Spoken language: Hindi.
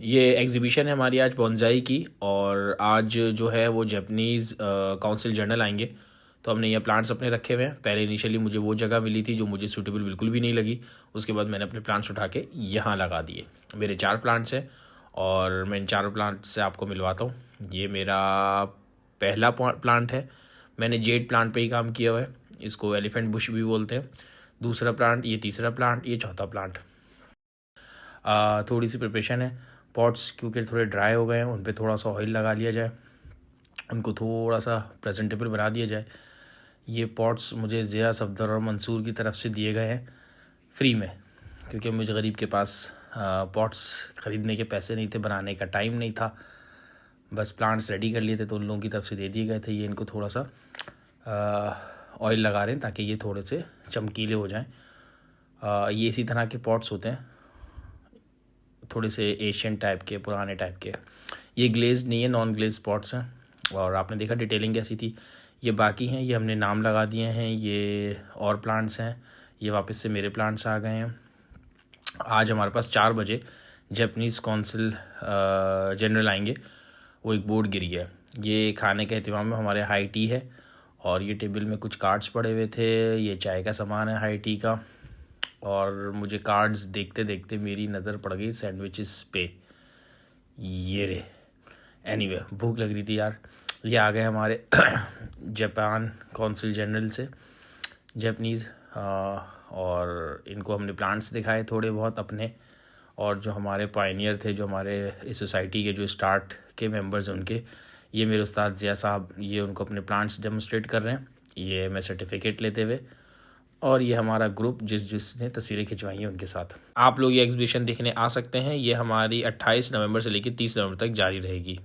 ये एग्जीबिशन है हमारी आज बोनसाई की, और आज जो है वो जापानीज़ काउंसिल जर्नल आएंगे, तो हमने ये प्लांट्स अपने रखे हुए हैं। पहले इनिशियली मुझे वो जगह मिली थी जो मुझे सूटेबल बिल्कुल भी नहीं लगी, उसके बाद मैंने अपने प्लांट्स उठा के यहाँ लगा दिए। मेरे 4 प्लांट्स हैं और मैं इन 4 प्लांट्स से आपको मिलवाता हूँ। ये मेरा पहला प्लांट है, मैंने जेड प्लांट पे ही काम किया हुआ है, इसको एलिफेंट बुश भी बोलते हैं। दूसरा प्लांट, ये तीसरा प्लांट, ये चौथा प्लांट। थोड़ी सी प्रिपरेशन है, पॉट्स क्योंकि थोड़े ड्राई हो गए हैं, उन पे थोड़ा सा ऑयल लगा लिया जाए, उनको थोड़ा सा प्रेजेंटेबल बना दिया जाए। ये पॉट्स मुझे ज़िया सफदर और मंसूर की तरफ से दिए गए हैं फ्री में, क्योंकि मुझे गरीब के पास पॉट्स ख़रीदने के पैसे नहीं थे, बनाने का टाइम नहीं था, बस प्लांट्स रेडी कर लिए थे तो उन लोगों की तरफ से दे दिए गए थे। ये इनको थोड़ा सा ऑयल लगा रहे हैं ताकि ये थोड़े से चमकीले हो जाएं। ये इसी तरह के पॉट्स होते हैं, थोड़े से एशियन टाइप के, पुराने टाइप के। ये ग्लेज नहीं है, नॉन ग्लेज पॉट्स हैं, और आपने देखा डिटेलिंग कैसी थी। ये बाकी हैं, ये हमने नाम लगा दिए हैं, ये और प्लांट्स हैं, ये वापस से मेरे प्लांट्स आ गए हैं। आज हमारे पास 4 बजे जापानीज़ काउंसिल जनरल आएंगे, वो एक बोर्ड गिरी है। ये खाने के एहतमाम में हमारे हाई टी है, और ये टेबल में कुछ कार्ड्स पड़े हुए थे, ये चाय का सामान है हाई टी का, और मुझे कार्ड्स देखते देखते मेरी नज़र पड़ गई सैंडविचेस पे, ये रे। एनीवे, भूख लग रही थी यार। ये आ गए हमारे जापान काउंसिल जनरल से, जापानीज़, और इनको हमने प्लांट्स दिखाए थोड़े बहुत अपने, और जो हमारे पायनियर थे, जो हमारे इस सोसाइटी के जो स्टार्ट के मेंबर्स हैं उनके, ये मेरे उस्ताद ज़िया साहब, ये उनको अपने प्लांट्स डेमोस्ट्रेट कर रहे हैं, ये मैं सर्टिफिकेट लेते हुए, और ये हमारा ग्रुप जिसने तस्वीरें खिंचवाई हैं उनके साथ। आप लोग ये एग्जीबिशन देखने आ सकते हैं, ये हमारी 28 नवंबर से लेकर 30 नवंबर तक जारी रहेगी।